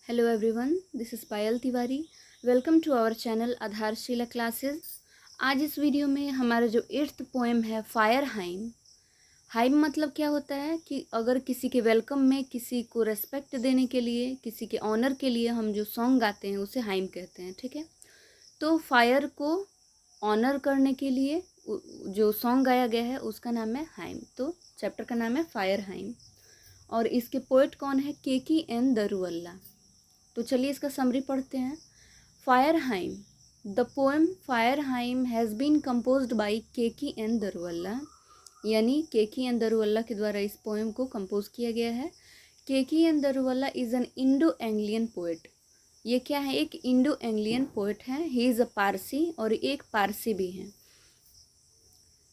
Hello everyone, this is Payal Tiwari. Welcome to our channel Aadharshila classes. आज इस video में हमारा जो 8th पोएम है फायर हाइम। हाइम मतलब क्या होता है कि अगर किसी के वेलकम में, किसी को रेस्पेक्ट देने के लिए, किसी के ऑनर के लिए हम जो सॉन्ग गाते हैं उसे हाइम कहते हैं। ठीक है, तो फायर को ऑनर करने के लिए जो सॉन्ग गाया गया है उसका नाम है हाइम। तो चैप्टर का नाम है फायर हाइम और इसके पोएट कौन है? केकी एन दरुवल्ला। तो चलिए इसका समरी पढ़ते हैं। Fire hymn, the poem fire hymn has been composed by Keki N Daruwalla, यानी केकी एन दरुवल्ला के द्वारा इस पोएम को कंपोज किया गया है। Keki N Daruwalla is an Indo Anglian poet. ये क्या है? एक इंडो एंग्लियन पोएट है। ही इज़ अ पारसी और एक पारसी भी हैं।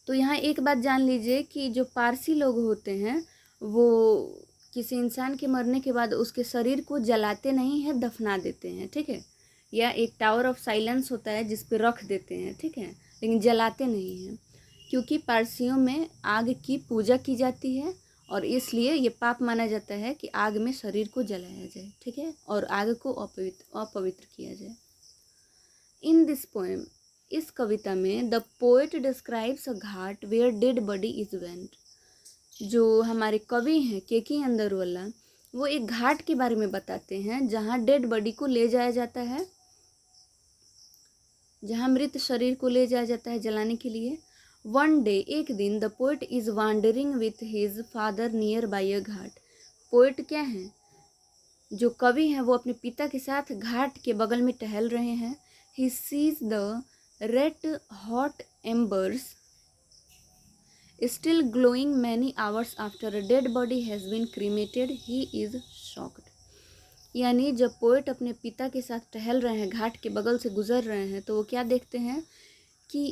तो यहाँ एक बात जान लीजिए कि जो पारसी लोग होते हैं वो किसी इंसान के मरने के बाद उसके शरीर को जलाते नहीं है, दफना देते हैं। ठीक है, या एक टावर ऑफ साइलेंस होता है जिस पे रख देते हैं। ठीक है, लेकिन जलाते नहीं हैं क्योंकि पारसियों में आग की पूजा की जाती है और इसलिए ये पाप माना जाता है कि आग में शरीर को जलाया जाए। ठीक है, और आग को अपवित्र किया जाए। इन दिस पोएम, इस कविता में the poet describes a ghat where dead body is went. जो हमारे कवि हैं केकी एन दरुवल्ला, वो एक घाट के बारे में बताते हैं जहाँ डेड बॉडी को ले जाया जाता है, जहाँ मृत शरीर को ले जाया जाता है जलाने के लिए। वन डे, एक दिन, the poet is wandering with his father near by a Ghat. Poet क्या है? जो कवि हैं वो अपने पिता के साथ घाट के बगल में टहल रहे हैं। He sees the red hot एम्बर्स still glowing many hours after a dead body has been cremated, he is shocked। यानी जब पोएट अपने पिता के साथ टहल रहे हैं, घाट के बगल से गुजर रहे हैं, तो वो क्या देखते हैं कि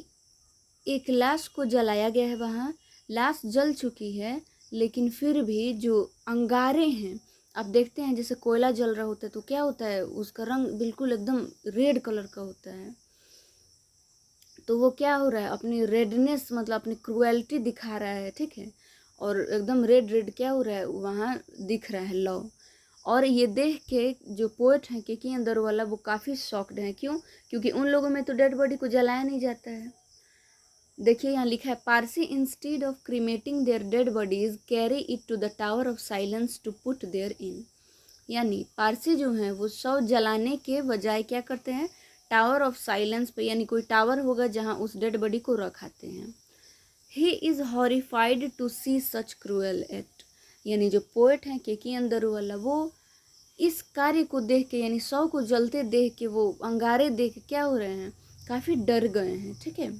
एक लाश को जलाया गया है। वहाँ लाश जल चुकी है, लेकिन फिर भी जो अंगारे हैं, आप देखते हैं जैसे कोयला जल रहा होता है तो क्या होता है, उसका रंग बिल्कुल एकदम रेड कलर का होता है। तो वो क्या हो रहा है, अपनी रेडनेस मतलब अपनी क्रुएल्टी दिखा रहा है। ठीक है, और एकदम रेड रेड क्या हो रहा है वहाँ दिख रहा है लव। और ये देख के जो पोएट हैं केकी एन दरुवल्ला वो काफ़ी शॉक्ड हैं। क्यों? क्योंकि उन लोगों में तो डेड बॉडी को जलाया नहीं जाता है। देखिए यहाँ लिखा है, Parsi instead of cremating their dead bodies carry it to the tower of silence to put there in. यानी पारसी जो हैं वो शव जलाने के बजाय क्या करते हैं, टावर ऑफ साइलेंस पे, यानी कोई टावर होगा जहाँ उस डेड बॉडी को रखाते हैं। He is horrified to see such cruel act. यानी जो पोएट हैं केकी एन दरुवल्ला, वो इस कार्य को देख के, यानी शव को जलते देख के, वो अंगारे देख के क्या हो रहे हैं, काफ़ी डर गए हैं। ठीक है,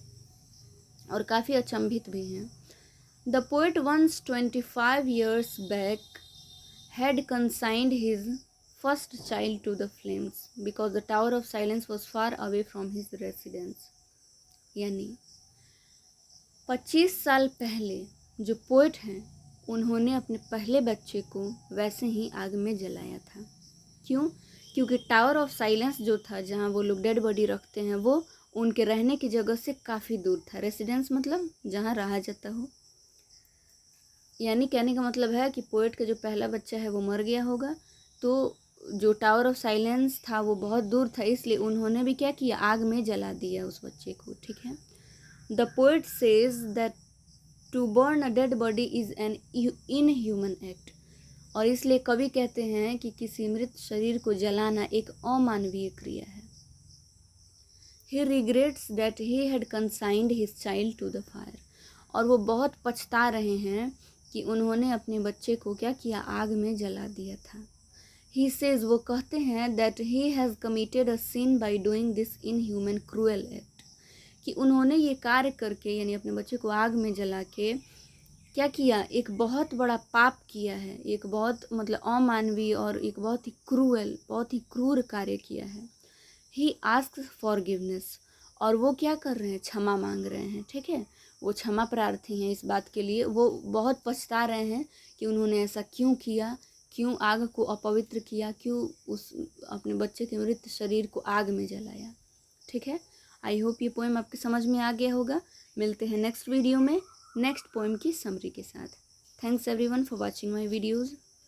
और काफ़ी अचंभित भी हैं। The poet once 25 years back had consigned his first child to the flames because the tower of silence was far away from his residence। यानी 25 साल पहले जो पोएट हैं उन्होंने अपने पहले बच्चे को वैसे ही आग में जलाया था। क्यों? क्योंकि टावर ऑफ साइलेंस जो था, जहाँ वो लोग डेड बॉडी रखते हैं, वो उनके रहने की जगह से काफ़ी दूर था। रेसिडेंस मतलब जहाँ रहा जाता हो। यानी कहने का मतलब है कि पोएट का जो पहला बच्चा है वो मर गया होगा, तो जो टावर ऑफ साइलेंस था वो बहुत दूर था, इसलिए उन्होंने भी क्या किया, आग में जला दिया उस बच्चे को। ठीक है, the poet says that to burn a dead body is an inhuman act. और इसलिए कवि कहते हैं कि किसी मृत शरीर को जलाना एक अमानवीय क्रिया है। He regrets that he had consigned his child to the fire. और वो बहुत पछता रहे हैं कि उन्होंने अपने बच्चे को क्या किया, आग में जला दिया था। ही सेज, वो कहते हैं, that he has committed a sin by doing this inhuman cruel act, कि उन्होंने ये कार्य करके, यानी अपने बच्चे को आग में जला के क्या किया, एक बहुत बड़ा पाप किया है, एक बहुत मतलब अमानवीय और एक बहुत ही क्रूएल, बहुत ही क्रूर कार्य किया है। ही आस्क्स फॉरगिवनेस, और वो क्या कर रहे हैं, क्षमा मांग रहे हैं। ठीक है, वो क्षमा प्रार्थी हैं इस बात के लिए। वो बहुत पछता रहे हैं कि उन्होंने ऐसा क्यों किया, क्यों आग को अपवित्र किया, क्यों उस अपने बच्चे के मृत शरीर को आग में जलाया। ठीक है, आई होप ये पोएम आपके समझ में आ गया होगा। मिलते हैं नेक्स्ट वीडियो में नेक्स्ट पोएम की समरी के साथ। Thanks everyone for watching my videos.